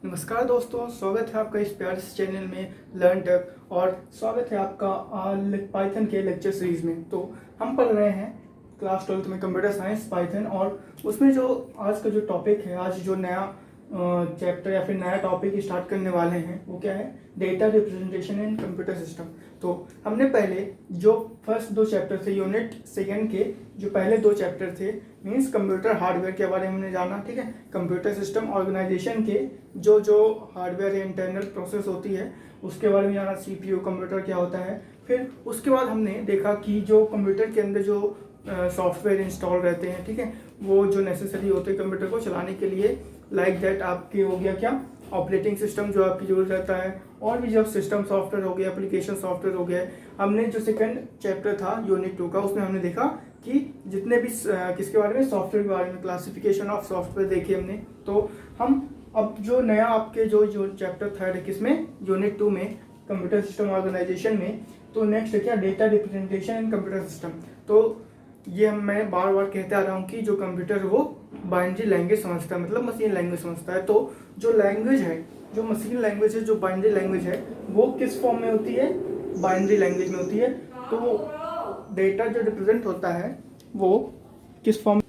नमस्कार दोस्तों, स्वागत है आपका इस प्यारे से चैनल में लर्न टेक और स्वागत है आपका पाइथन के लेक्चर सीरीज में। तो हम पढ़ रहे हैं क्लास 12th में कंप्यूटर साइंस पाइथन, और उसमें जो आज का जो टॉपिक है, आज जो नया चैप्टर या फिर नया टॉपिक स्टार्ट करने वाले हैं वो क्या है, data representation in computer system. तो हमने पहले जो फर्स्ट दो चैप्टर थे यूनिट सेकेंड के, जो पहले दो चैप्टर थे मींस कंप्यूटर हार्डवेयर के बारे में हमने जाना, ठीक है। कंप्यूटर सिस्टम ऑर्गेनाइजेशन के जो जो हार्डवेयर या इंटरनल प्रोसेस होती है उसके बारे में जाना, सीपीयू कंप्यूटर क्या होता है। फिर उसके बाद हमने देखा कि जो कंप्यूटर के अंदर जो सॉफ्टवेयर इंस्टॉल रहते हैं, ठीक है, वो जो नेसेसरी होते हैं कंप्यूटर को चलाने के लिए, लाइक दैट आपके हो गया क्या, ऑपरेटिंग सिस्टम जो आपकी जरूरत रहता है, और भी जब सिस्टम सॉफ्टवेयर हो गया, एप्लीकेशन सॉफ्टवेयर हो गया। हमने जो सेकंड चैप्टर था यूनिट 2 का, उसमें हमने देखा कि जितने भी किसके बारे में, सॉफ्टवेयर के बारे में, क्लासिफिकेशन ऑफ सॉफ्टवेयर देखी हमने। तो हम अब जो नया आपके जो चैप्टर थर्ड है किसमें, यूनिट 2 में, कंप्यूटर सिस्टम ऑर्गेनाइजेशन में, तो नेक्स्ट है क्या, data representation in computer system. तो ये मैं बार बार कहते आ रहा हूँ कि जो कंप्यूटर वो बाइनरी लैंग्वेज समझता है, मतलब मशीन लैंग्वेज समझता है। तो जो लैंग्वेज है, जो मशीन लैंग्वेज है, जो बाइनरी लैंग्वेज है, वो किस फॉर्म में होती है, बाइनरी लैंग्वेज में होती है। तो डेटा जो रिप्रेजेंट होता है वो किस फॉर्म।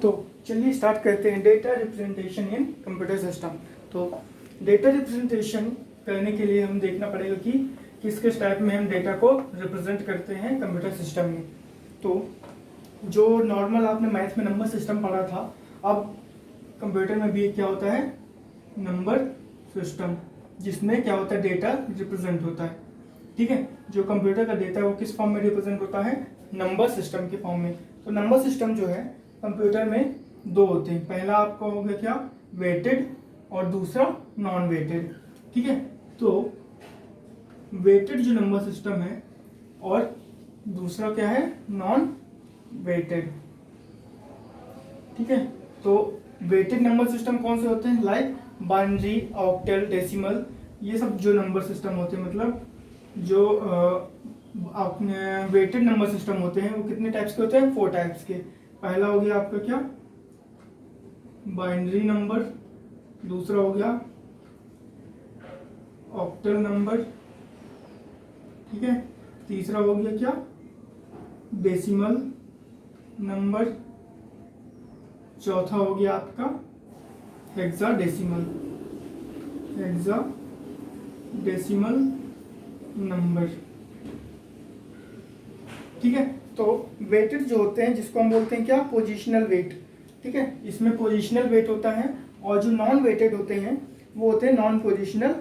तो चलिए स्टार्ट करते हैं, data representation in computer system. तो डेटा रिप्रेजेंटेशन करने के लिए हम देखना पड़ेगा कि किस किस टाइप में हम डेटा को रिप्रेजेंट करते हैं कंप्यूटर सिस्टम में। तो जो नॉर्मल आपने मैथ में नंबर सिस्टम पढ़ा था, अब कंप्यूटर में भी क्या होता है, नंबर सिस्टम, जिसमें क्या होता है, डेटा रिप्रेजेंट होता है, ठीक है। जो कंप्यूटर का डेटा है वो किस फॉर्म में रिप्रेजेंट होता है, नंबर सिस्टम के फॉर्म में। तो नंबर सिस्टम जो है कंप्यूटर में दो होते हैं, पहला आपका हो गया क्या, वेटेड, और दूसरा नॉन वेटेड, ठीक है। तो वेटेड जो नंबर सिस्टम है और दूसरा क्या है, नॉन वेटेड, ठीक है। तो वेटेड नंबर सिस्टम कौन से होते हैं, लाइक बाइनरी, ऑक्टल, डेसिमल, ये सब जो नंबर सिस्टम होते हैं, मतलब जो आपने वेटेड नंबर सिस्टम होते हैं वो कितने टाइप्स के होते हैं, 4 टाइप्स के। पहला हो गया आपका क्या, बाइनरी नंबर, दूसरा हो गया ऑक्टल नंबर, ठीक है, तीसरा हो गया क्या, डेसिमल नंबर, चौथा हो गया आपका हेक्साडेसिमल नंबर, ठीक है। तो वेटेड जो होते हैं, जिसको हम बोलते हैं क्या, पोजिशनल वेट, ठीक है, इसमें पोजिशनल वेट होता है। और जो नॉन वेटेड होते हैं वो होते हैं नॉन पोजिशनल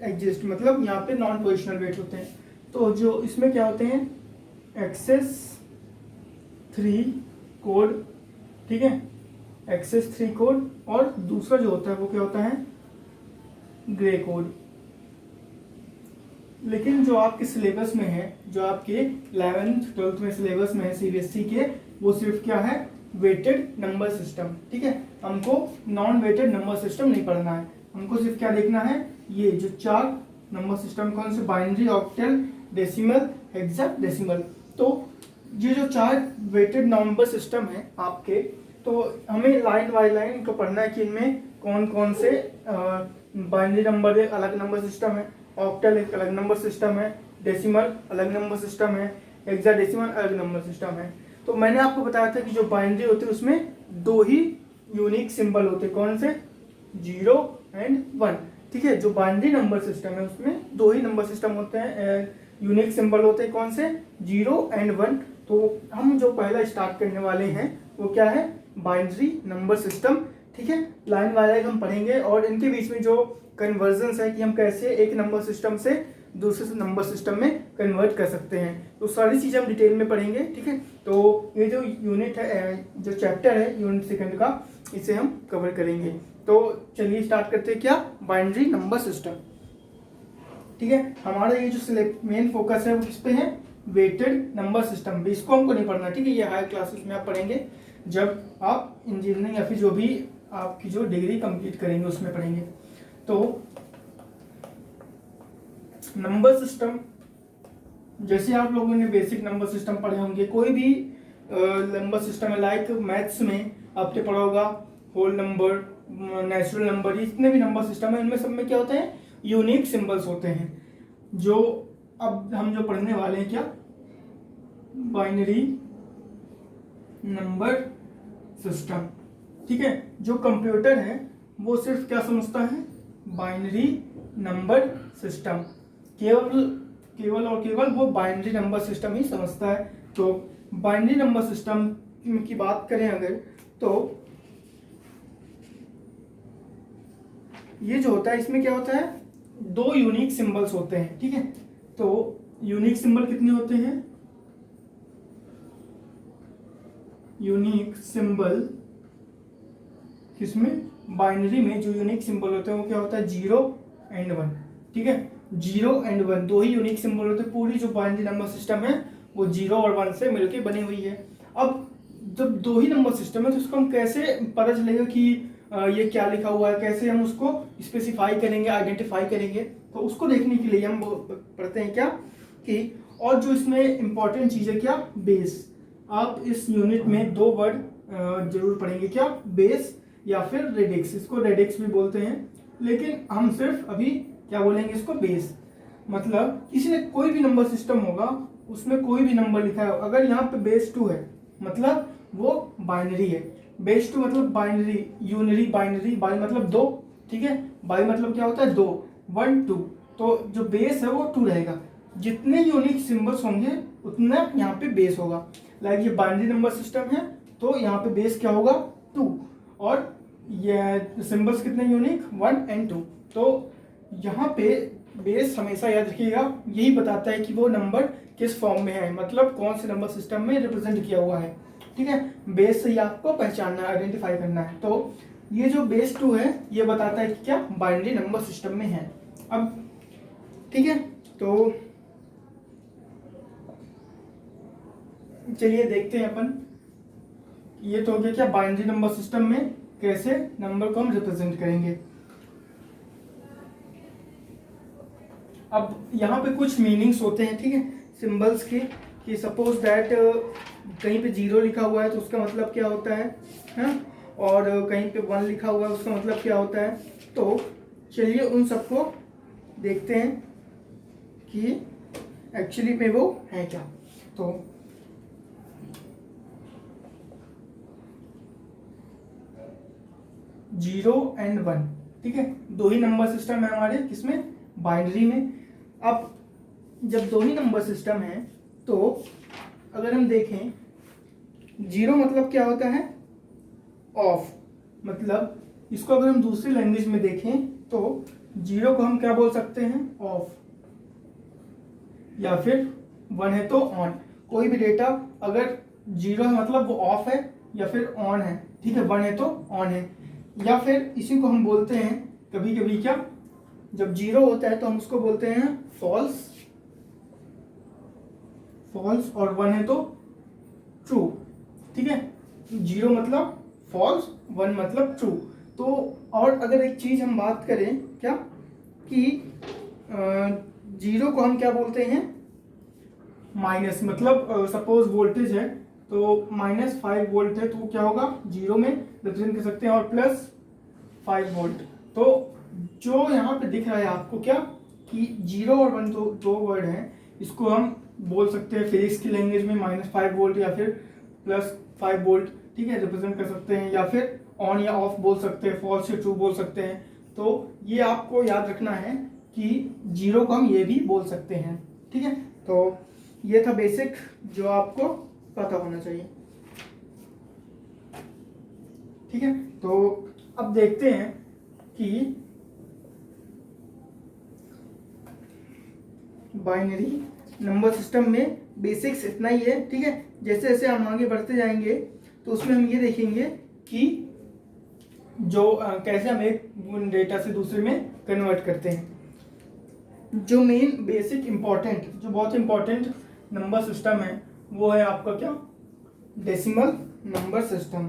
एग्जिस्ट, मतलब यहाँ पे नॉन पोजिशनल वेट होते हैं। तो जो इसमें क्या होते हैं, एक्सेस 3 कोड, ठीक है, एक्सेस 3 कोड, और दूसरा जो होता है वो क्या होता है, ग्रे कोड। लेकिन जो आपके सिलेबस में है, जो आपके 11th 12th में सिलेबस में है सीबीएसई के, वो सिर्फ क्या है, वेटेड नंबर सिस्टम, ठीक है। हमको नॉन वेटेड नंबर सिस्टम नहीं पढ़ना है, हमको सिर्फ क्या देखना है, ये जो 4 नंबर सिस्टम कौन से, बाइनरी, ऑक्टल, डेसिमल, हेक्साडेसिमल। तो ये जो 4 वेटेड नंबर सिस्टम है आपके, तो हमें लाइन बाय लाइन इनको पढ़ना है कि इनमें कौन कौन से बाइनरी नंबर एक अलग नंबर सिस्टम है, ऑक्टल एक अलग नंबर सिस्टम है, डेसिमल अलग नंबर सिस्टम है, हेक्साडेसिमल अलग नंबर सिस्टम है। तो मैंने आपको बताया था कि जो बाइनरी होते हैं उसमें 2 ही यूनिक सिंबल होते हैं, कौन से, 0 एंड 1, ठीक है। जो बाइनरी नंबर सिस्टम है उसमें 2 ही नंबर सिस्टम होते हैं, यूनिक सिंबल होते हैं, कौन से, 0 एंड 1। तो हम जो पहला स्टार्ट करने वाले हैं वो क्या है, बाइनरी नंबर सिस्टम, ठीक है। लाइन बाय लाइन हम पढ़ेंगे, और इनके बीच में जो कन्वर्जन्स है कि हम कैसे एक नंबर सिस्टम से दूसरे नंबर सिस्टम में कन्वर्ट कर सकते हैं, तो सारी चीज़ें हम डिटेल में पढ़ेंगे, ठीक है। तो ये जो यूनिट है, जो चैप्टर है यूनिट सेकंड का, इसे हम कवर करेंगे। तो चलिए स्टार्ट करते हैं क्या, बाइनरी नंबर सिस्टम, ठीक है। हमारा ये जो मेन फोकस है वो किस पे है, वेटेड नंबर सिस्टम। इसको हमको नहीं पढ़ना, ठीक है, ये हायर क्लासेस में आप पढ़ेंगे, जब आप इंजीनियरिंग या फिर जो भी आपकी जो डिग्री कंप्लीट करेंगे उसमें पढ़ेंगे। तो नंबर सिस्टम, जैसे आप लोगों ने बेसिक नंबर सिस्टम पढ़े होंगे, कोई भी नंबर सिस्टम है, लाइक मैथ्स में आपने पढ़ा होगा होल नंबर, नेचुरल नंबर, जितने भी नंबर सिस्टम है इनमें सब में क्या होते हैं, यूनिक सिंबल्स होते हैं। जो अब हम जो पढ़ने वाले हैं क्या, बाइनरी नंबर सिस्टम। ठीक है, जो कंप्यूटर है वो सिर्फ क्या समझता है, बाइनरी नंबर सिस्टम, केवल और केवल वो बाइनरी नंबर सिस्टम ही समझता है। तो बाइनरी नंबर सिस्टम की बात करें अगर, तो ये जो होता है इसमें क्या होता है, दो यूनिक सिंबल्स होते हैं। ठीक है, तो यूनिक सिंबल कितने होते हैं, यूनिक सिंबल किसमें, बाइनरी में जो यूनिक सिंबल होते हैं वो क्या होता है, 0 एंड 1। ठीक है, 0 एंड 1 दो ही यूनिक सिंबल होते हैं। पूरी जो बाइनरी नंबर सिस्टम है वो 0 और 1 से मिलकर बनी हुई है। अब जब दो ही नंबर सिस्टम है तो उसको हम कैसे पता चलेगा कि ये क्या लिखा हुआ है, कैसे हम उसको स्पेसिफाई करेंगे, आइडेंटिफाई करेंगे। तो उसको देखने के लिए हम पढ़ते हैं क्या कि, और जो इसमें इंपॉर्टेंट चीज़ है क्या, बेस। आप इस यूनिट में दो वर्ड जरूर पढ़ेंगे, क्या, बेस या फिर रेडिक्स। इसको रेडिक्स भी बोलते हैं, लेकिन हम सिर्फ अभी क्या बोलेंगे इसको, बेस। मतलब किसी ने कोई भी नंबर सिस्टम होगा उसमें कोई भी नंबर लिखा है, अगर यहाँ पे बेस 2 है मतलब वो बाइनरी है। बेस 2 मतलब बाइनरी, यूनरी बाइनरी, बाई मतलब 2। ठीक है, बाई मतलब क्या होता है 2, 1 2। तो जो बेस है वो 2 रहेगा। जितने यूनिक सिंबल्स होंगे उतना यहाँ पे बेस होगा। लाइक ये बाइनरी नंबर सिस्टम है तो यहाँ पे बेस क्या होगा, 2। और ये सिंबल्स कितने यूनिक, 1 एंड 2। तो यहाँ पे बेस हमेशा याद रखिएगा, यही बताता है कि वो नंबर किस फॉर्म में है, मतलब कौन से नंबर सिस्टम में रिप्रेजेंट किया हुआ है। ठीक है, बेस से ही आपको पहचानना है, आइडेंटिफाई करना है। तो ये जो बेस 2 है ये बताता है कि क्या बाइनरी नंबर सिस्टम में है। अब ठीक है, तो चलिए देखते हैं अपन, ये तो हो गया क्या, बाइनरी नंबर सिस्टम में कैसे नंबर को हम रिप्रेजेंट करेंगे। अब यहाँ पे कुछ मीनिंग्स होते हैं, ठीक है, सिंबल्स के, कि सपोज दैट कहीं पे 0 लिखा हुआ है तो उसका मतलब क्या होता है, और कहीं पे 1 लिखा हुआ है उसका मतलब क्या होता है। तो चलिए उन सबको देखते हैं कि एक्चुअली में वो है क्या। तो 0 एंड 1, ठीक है, दो ही नंबर सिस्टम है हमारे, किसमें, बाइनरी में। अब जब दो ही नंबर सिस्टम है तो अगर हम देखें, 0 मतलब क्या होता है, ऑफ, मतलब इसको अगर हम दूसरी लैंग्वेज में देखें तो 0 को हम क्या बोल सकते हैं, ऑफ, या फिर 1 है तो ऑन। कोई भी डेटा अगर 0 है मतलब वो ऑफ है या फिर ऑन है। ठीक है, 1 है तो ऑन है, या फिर इसी को हम बोलते हैं कभी कभी क्या, जब 0 होता है तो हम उसको बोलते हैं फॉल्स, और 1 है तो ट्रू। ठीक है, 0 मतलब फॉल्स, 1 मतलब ट्रू। तो और अगर एक चीज हम बात करें क्या, कि 0 को हम क्या बोलते हैं, माइनस, मतलब सपोज वोल्टेज है तो -5 वोल्ट है तो क्या होगा, 0 में रिप्रेजेंट कर सकते हैं, और +5 वोल्ट। तो जो यहाँ पे दिख रहा है आपको क्या, कि 0 और 1 तो दो वर्ड हैं, इसको हम बोल सकते हैं फिजिक्स की लैंग्वेज में -5 वोल्ट या फिर +5 वोल्ट। ठीक है, रिप्रेजेंट कर सकते हैं, या फिर ऑन या ऑफ बोल सकते हैं, फॉल्स या ट्रू बोल सकते हैं। तो ये आपको याद रखना है कि 0 को हम ये भी बोल सकते हैं। ठीक है, तो ये था बेसिक जो आपको पता होना चाहिए। ठीक है, तो अब देखते हैं कि बाइनरी नंबर सिस्टम में बेसिक्स इतना ही है। ठीक है, जैसे जैसे हम आगे बढ़ते जाएंगे तो उसमें हम ये देखेंगे कि जो कैसे हम एक डेटा से दूसरे में कन्वर्ट करते हैं। जो मेन बेसिक इंपॉर्टेंट, जो बहुत इंपॉर्टेंट नंबर सिस्टम है वो है आपका क्या, डेसिमल नंबर सिस्टम।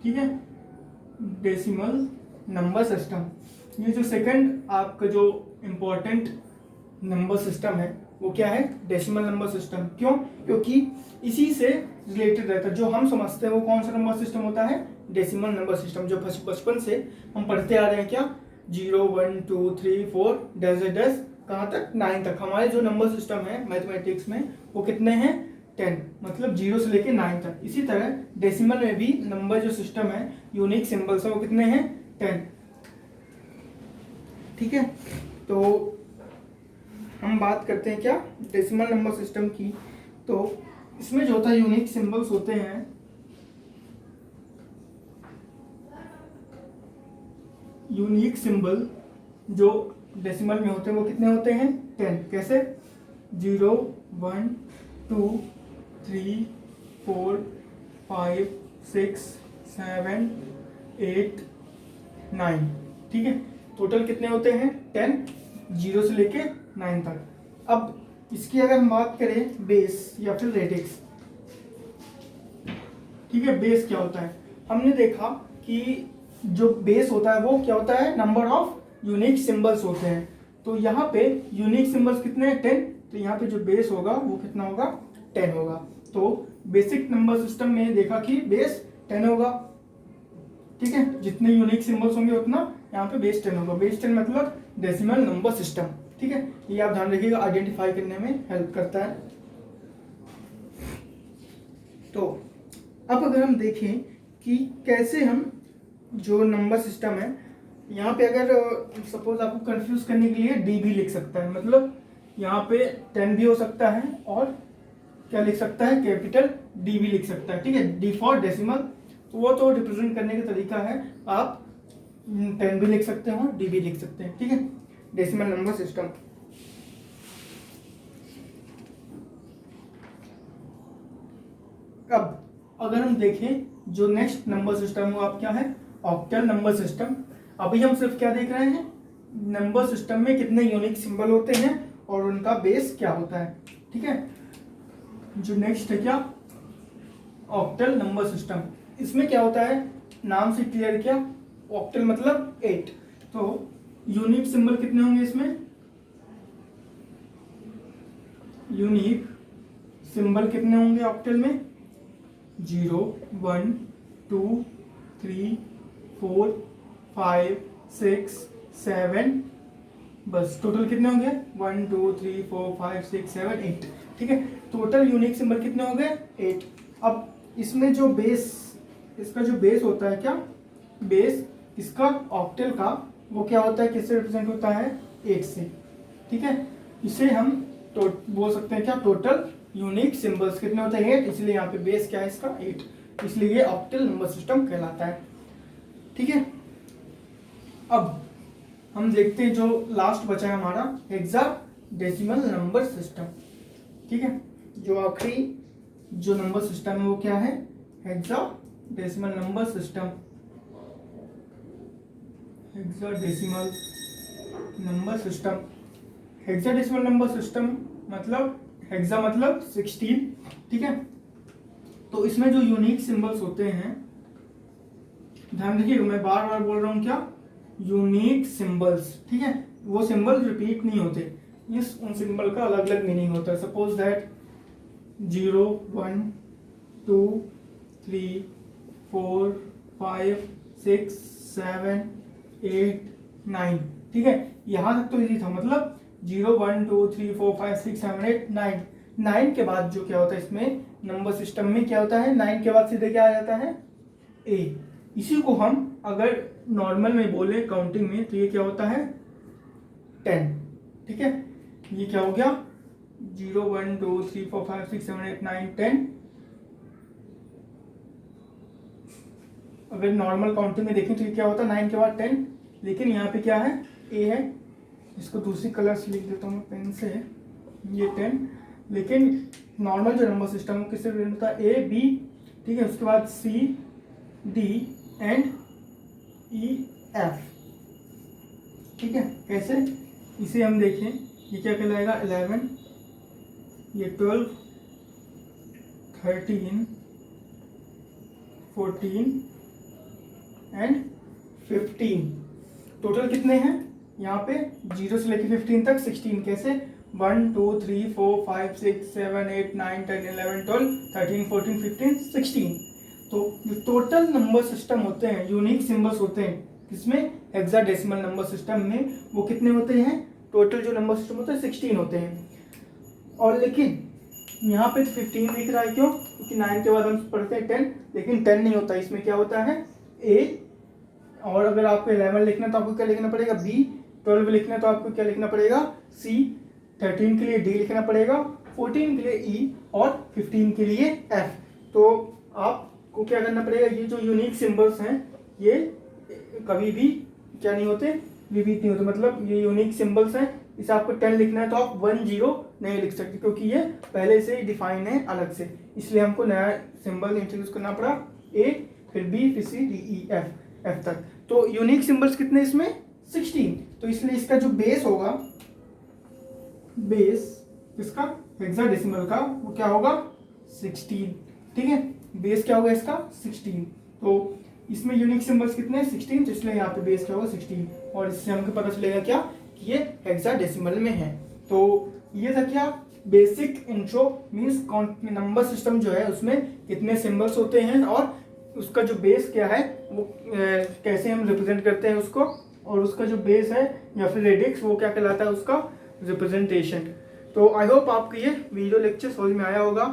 ठीक है, डेसिमल नंबर सिस्टम, ये जो सेकंड आपका जो इम्पोर्टेंट नंबर सिस्टम है वो क्या है, डेसिमल नंबर सिस्टम। क्यों? क्योंकि इसी से रिलेटेड रहता है। जो हम समझते हैं वो कौन सा नंबर सिस्टम होता है, डेसिमल नंबर सिस्टम, जो बचपन से हम पढ़ते आ रहे हैं। क्या, 0 1 2 3 4 डैश कहाँ तक, 9 तक। हमारे जो नंबर सिस्टम है मैथमेटिक्स में वो कितने हैं, 10, मतलब 0 से लेके 9 तक। इसी तरह डेसिमल में भी नंबर जो सिस्टम है, यूनिक सिंबल्स है, वो कितने हैं, 10। ठीक है, तो हम बात करते हैं क्या, डेसिमल नंबर सिस्टम की। तो इसमें जो होता है यूनिक सिंबल्स होते हैं, यूनिक सिंबल जो डेसिमल में होते हैं वो कितने होते हैं, 10। कैसे, 0 1 2 3 4 5 6 7 8 9। ठीक है, टोटल कितने होते हैं, 10, 0 से लेके 9 तक। अब इसकी अगर हम बात करें बेस या फिर रेडिक्स, ठीक है, बेस क्या होता है, हमने देखा कि जो बेस होता है वो क्या होता है, नंबर ऑफ यूनिक सिंबल्स होते हैं। तो यहाँ पे यूनिक सिंबल्स कितने हैं, 10। तो यहाँ पे जो बेस होगा वो कितना होगा, 10 होगा। तो बेसिक नंबर सिस्टम में देखा कि बेस 10 होगा। ठीक है, जितने यूनिक सिंबल्स होंगे उतना यहाँ पे बेस 10 होगा। बेस 10 मतलब डेसिमल नंबर सिस्टम। ठीक है, ये आप ध्यान रखिएगा, आइडेंटिफाई करने में हेल्प करता है। तो अब अगर हम देखें कि कैसे हम जो नंबर सिस्टम है, यहाँ पे अगर सपोज आपको कंफ्यूज करने के लिए डी भी लिख सकता है, मतलब यहाँ पे 10 भी हो सकता है और क्या लिख सकता है, कैपिटल डी भी लिख सकता है। ठीक है, डी फॉर डेसिमल, तो वो तो रिप्रेजेंट करने का तरीका है, आप 10 भी लिख सकते हो, डी भी लिख सकते हैं। ठीक है, डेसिमल नंबर सिस्टम। अब अगर हम देखें जो नेक्स्ट नंबर सिस्टम है वो आप क्या है, ऑक्टल नंबर सिस्टम। अभी हम सिर्फ क्या देख रहे हैं, नंबर सिस्टम में कितने यूनिक सिंबल होते हैं और उनका बेस क्या होता है। ठीक है, जो नेक्स्ट है क्या, ऑक्टल नंबर सिस्टम। इसमें क्या होता है, नाम से क्लियर, क्या, ऑक्टल मतलब 8। तो यूनिक सिंबल कितने होंगे इसमें, यूनिक सिंबल कितने होंगे ऑक्टल में, 0 1 2 3 4 5 6 7, बस टोटल कितने होंगे, 1 2 3 4 5 6 7 8। ठीक है, टोटल यूनिक सिंबल कितने हो गए, 8। अब इसमें जो बेस, इसका जो बेस होता है, क्या बेस इसका ऑक्टल का, वो क्या होता है, किससे रिप्रेजेंट होता है, 8 से। ठीक है, इसे हम बोल सकते हैं क्या, टोटल यूनिक सिंबल्स कितने होते हैं, 8, इसलिए यहाँ पे बेस क्या है इसका, 8, इसलिए ये ऑक्टल नंबर सिस्टम कहलाता है। ठीक है, अब हम देखते हैं जो लास्ट बचा है हमारा, हेक्साडेसिमल नंबर सिस्टम। ठीक है, जो आखिरी जो नंबर सिस्टम है वो क्या है, hexadecimal number system. Hexadecimal number system, hexadecimal number system मतलब हेक्सा मतलब 16। ठीक है, तो इसमें जो यूनिक सिंबल्स होते हैं, ध्यान रखिएगा मैं बार बार बोल रहा हूँ, क्या, यूनिक सिंबल्स। ठीक है, वो सिंबल रिपीट नहीं होते, इस उन सिंबल का अलग अलग मीनिंग होता है। Suppose that 0 1 2 3 4 5 6 7 8 9। ठीक है, यहां तक तो इजी था, मतलब 0 1 2 3 4 5 6 7 8 9। 9 के बाद जो क्या होता है इसमें नंबर सिस्टम में क्या होता है, 9 के बाद सीधे क्या आ जाता है, ए। इसी को हम अगर नॉर्मल में बोले काउंटिंग में, तो ये क्या होता है, 10। ठीक है, ये क्या हो गया, 0 1 2 3 4 5 6 7 8 9 10। अगर नॉर्मल काउंटिंग में देखें तो ये क्या होता है, 9 के बाद 10, लेकिन यहाँ पे क्या है, ए है। इसको दूसरी कलर से लिख देता हूँ मैं पेन से, ये 10। लेकिन नॉर्मल जो नंबर सिस्टम किससे रिलेटेड होता है, ए बी। ठीक है, उसके बाद C D and E F. ठीक है, कैसे, इसे हम देखें, ये क्या कहलाएगा, 11, ये 12 13 14 एंड 15। टोटल कितने हैं यहाँ पे, 0 से लेकर 15 तक 16। कैसे, 1 2 3 4 5 6 7 8 9 10 11 12 13 14 15 16। तो जो टोटल नंबर सिस्टम होते हैं, यूनिक सिंबल्स होते हैं किसमें, हेक्साडेसिमल नंबर सिस्टम में, वो कितने होते हैं, टोटल जो नंबर सिस्टम होते हैं 16 होते हैं। और लेकिन यहाँ पे 15 दिख रहा है, क्यों, क्योंकि 9 के बाद हम पढ़ते हैं 10, लेकिन 10 नहीं होता, इसमें क्या होता है A। और अगर आपको 11 लिखना तो आपको क्या लिखना पड़ेगा B, 12 लिखना तो आपको क्या लिखना पड़ेगा C, 13 के लिए D लिखना पड़ेगा, 14 के लिए E और 15 के लिए F। तो आपको क्या करना पड़ेगा, ये जो यूनिक सिंबल्स हैं ये कभी भी क्या नहीं होते, विविध नहीं होते, मतलब ये यूनिक सिंबल्स हैं। इसे आपको 10 लिखना है तो आप 10 नहीं लिख सकते, क्योंकि ये पहले से ही डिफाइन है अलग से, इसलिए हमको नया सिंबल इंट्रोड्यूस करना पड़ा, A फिर B फिर C D E F तक। तो यूनिक सिंबल्स कितने इसमें 16। तो इसलिए इसका जो बेस होगा, बेस इसका हेक्साडेसिमल का वो क्या होगा 16, ठीक है, बेस क्या होगा इसका 16। तो इसमें यूनिक सिंबल्स कितने हैं 16, तो इसलिए यहाँ पे बेस क्या होगा 16। और इससे हमको पता चलेगा क्या कि ये हेक्साडेसिमल में है। तो ये था क्या basic intro, means number system जो है उसमें कितने सिंबल्स होते हैं और उसका जो बेस क्या है वो कैसे हम रिप्रेजेंट करते हैं उसको, और उसका जो बेस है या फिर रेडिक्स वो क्या कहलाता है उसका रिप्रेजेंटेशन। तो आई होप आपको ये वीडियो लेक्चर समझ में आया होगा।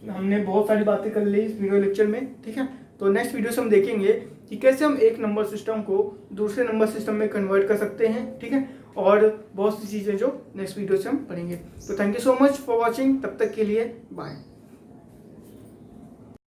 हमने बहुत सारी बातें कर ली इस वीडियो लेक्चर में, ठीक है। तो नेक्स्ट वीडियो से हम देखेंगे कि कैसे हम एक नंबर सिस्टम को दूसरे नंबर सिस्टम में कन्वर्ट कर सकते हैं, ठीक है, और बहुत सी चीज़ें जो नेक्स्ट वीडियो से हम पढ़ेंगे। तो thank you so much for watching, तब तक के लिए बाय।